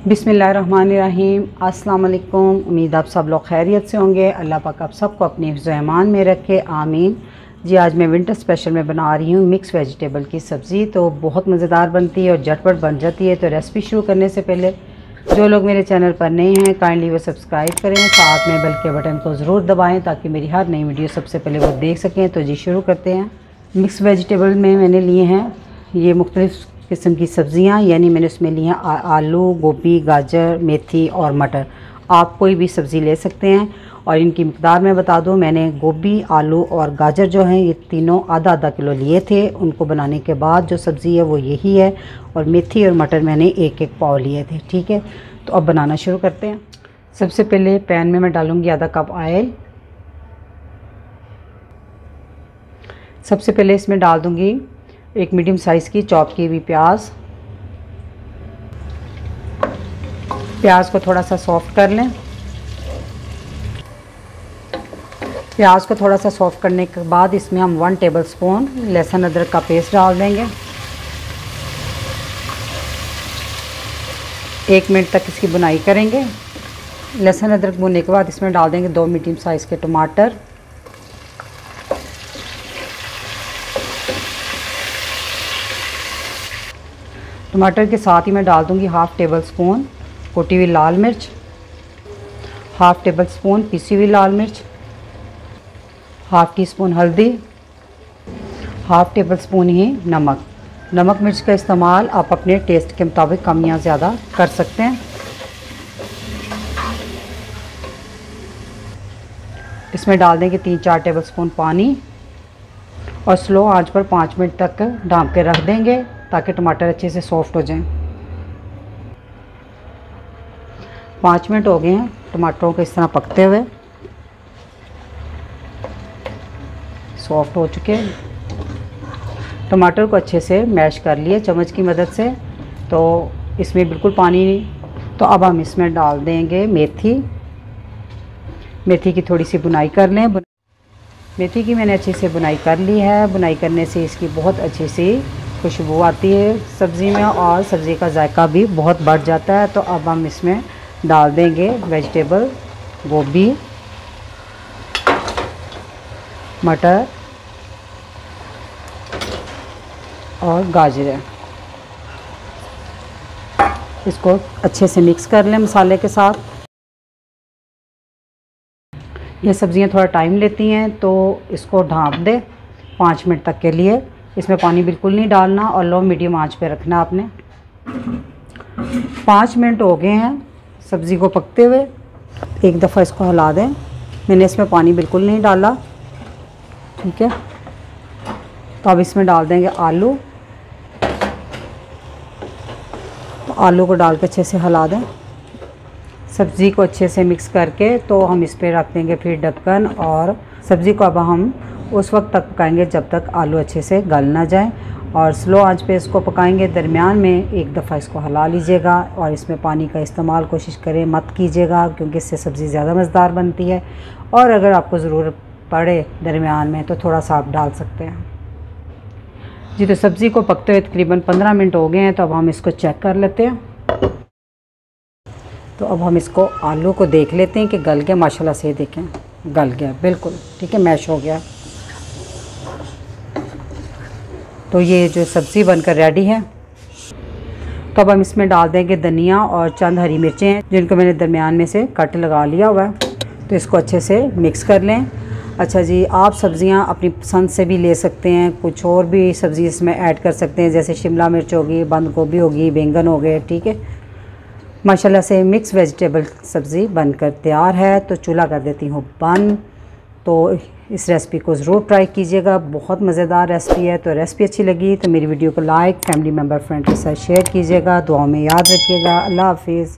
बिस्मिल्लाहिर्रहमानिर्रहीम। अस्सलाम वालेकुम। उम्मीद आप सब लोग खैरियत से होंगे। अल्लाह पाक आप सबको अपने हिफ्ज़-ओ-अमान में रखे, आमीन। जी आज मैं विंटर स्पेशल में बना रही हूँ मिक्स वेजिटेबल की सब्ज़ी। तो बहुत मज़ेदार बनती है और झटपट बन जाती है। तो रेसिपी शुरू करने से पहले जो लोग मेरे चैनल पर नए हैं काइंडली वो सब्सक्राइब करें, साथ में बेल के बटन को ज़रूर दबाएँ ताकि मेरी हर नई वीडियो सबसे पहले वो देख सकें। तो जी शुरू करते हैं। मिक्स वेजिटेबल में मैंने लिए हैं ये मुख्तलिफ़ किस्म की सब्ज़ियाँ, यानी मैंने उसमें ली हैं आलू, गोभी, गाजर, मेथी और मटर। आप कोई भी सब्ज़ी ले सकते हैं। और इनकी मिक़दार मैं बता दूं, मैंने गोभी, आलू और गाजर जो हैं ये तीनों आधा आधा किलो लिए थे। उनको बनाने के बाद जो सब्ज़ी है वो यही है। और मेथी और मटर मैंने एक एक पाव लिए थे। ठीक है, तो अब बनाना शुरू करते हैं। सबसे पहले पैन में मैं डालूँगी आधा कप ऑयल। सबसे पहले इसमें डाल दूँगी एक मीडियम साइज़ की चॉप की हुई प्याज को थोड़ा सा सॉफ्ट कर लें। प्याज को थोड़ा सा सॉफ्ट करने के बाद इसमें हम 1 टेबलस्पून लहसुन अदरक का पेस्ट डाल देंगे। 1 मिनट तक इसकी बुनाई करेंगे। लहसुन अदरक भुनने के बाद इसमें डाल देंगे 2 मीडियम साइज़ के टमाटर। टमाटर के साथ ही मैं डाल दूंगी 1/2 टेबलस्पून कुटी हुई लाल मिर्च, 1/2 टेबलस्पून पिसी हुई लाल मिर्च, 1/2 टीस्पून हल्दी, 1/2 टेबलस्पून ही नमक। नमक मिर्च का इस्तेमाल आप अपने टेस्ट के मुताबिक कम या ज़्यादा कर सकते हैं। इसमें डाल देंगे 3-4 टेबलस्पून पानी और स्लो आंच पर 5 मिनट तक ढाँप के रख देंगे ताकि टमाटर अच्छे से सॉफ्ट हो जाएं। 5 मिनट हो गए हैं टमाटरों को इस तरह पकते हुए, सॉफ्ट हो चुके हैं। टमाटर को अच्छे से मैश कर लिए चम्मच की मदद से। तो इसमें बिल्कुल पानी नहीं। तो अब हम इसमें डाल देंगे मेथी। मेथी की थोड़ी सी बुनाई कर लें। मेथी की मैंने अच्छे से बुनाई कर ली है। बुनाई करने से इसकी बहुत अच्छी सी खुशबू आती है सब्ज़ी में और सब्ज़ी का जायका भी बहुत बढ़ जाता है। तो अब हम इसमें डाल देंगे वेजिटेबल, गोभी, मटर और गाजर। इसको अच्छे से मिक्स कर लें मसाले के साथ। ये सब्ज़ियाँ थोड़ा टाइम लेती हैं तो इसको ढाँप दें 5 मिनट तक के लिए। इसमें पानी बिल्कुल नहीं डालना और लो मीडियम आंच पे रखना आपने। 5 मिनट हो गए हैं सब्ज़ी को पकते हुए। एक दफ़ा इसको हिला दें। मैंने इसमें पानी बिल्कुल नहीं डाला। ठीक है, तो अब इसमें डाल देंगे आलू। तो आलू को डाल के अच्छे से हिला दें। सब्ज़ी को अच्छे से मिक्स करके तो हम इस पर रख देंगे फिर ढक्कन। और सब्ज़ी को अब हम उस वक्त तक पकाएंगे जब तक आलू अच्छे से गल ना जाए। और स्लो आंच पे इसको पकाएंगे। दरमियान में एक दफ़ा इसको हिला लीजिएगा और इसमें पानी का इस्तेमाल कोशिश करें मत कीजिएगा क्योंकि इससे सब्ज़ी ज़्यादा मज़ेदार बनती है। और अगर आपको ज़रूरत पड़े दरमियान में तो थोड़ा सा आप डाल सकते हैं। जी तो सब्ज़ी को पकते हुए तकरीबन 15 मिनट हो गए हैं। तो अब हम इसको चेक कर लेते हैं। तो अब हम इसको आलू को देख लेते हैं कि गल गया। माशाल्लाह से देखें गल गया बिल्कुल। ठीक है, मैश हो गया। तो ये जो सब्ज़ी बनकर रेडी है। तो अब हम इसमें डाल देंगे धनिया और चंद हरी मिर्चें हैं जिनको मैंने दरमियान में से कट लगा लिया हुआ है। तो इसको अच्छे से मिक्स कर लें। अच्छा जी, आप सब्ज़ियां अपनी पसंद से भी ले सकते हैं। कुछ और भी सब्ज़ी इसमें ऐड कर सकते हैं जैसे शिमला मिर्च होगी, बंद गोभी होगी, बैंगन हो गए। ठीक है, माशाल्लाह से मिक्स वेजिटेबल सब्ज़ी बनकर तैयार है। तो चूल्हा कर देती हूँ बंद। तो इस रेसिपी को ज़रूर ट्राई कीजिएगा, बहुत मज़ेदार रेसिपी है। तो रेसिपी अच्छी लगी तो मेरी वीडियो को लाइक, फैमिली मेम्बर, फ्रेंड के साथ शेयर कीजिएगा। दुआओं में याद रखिएगा। अल्लाह हाफिज़।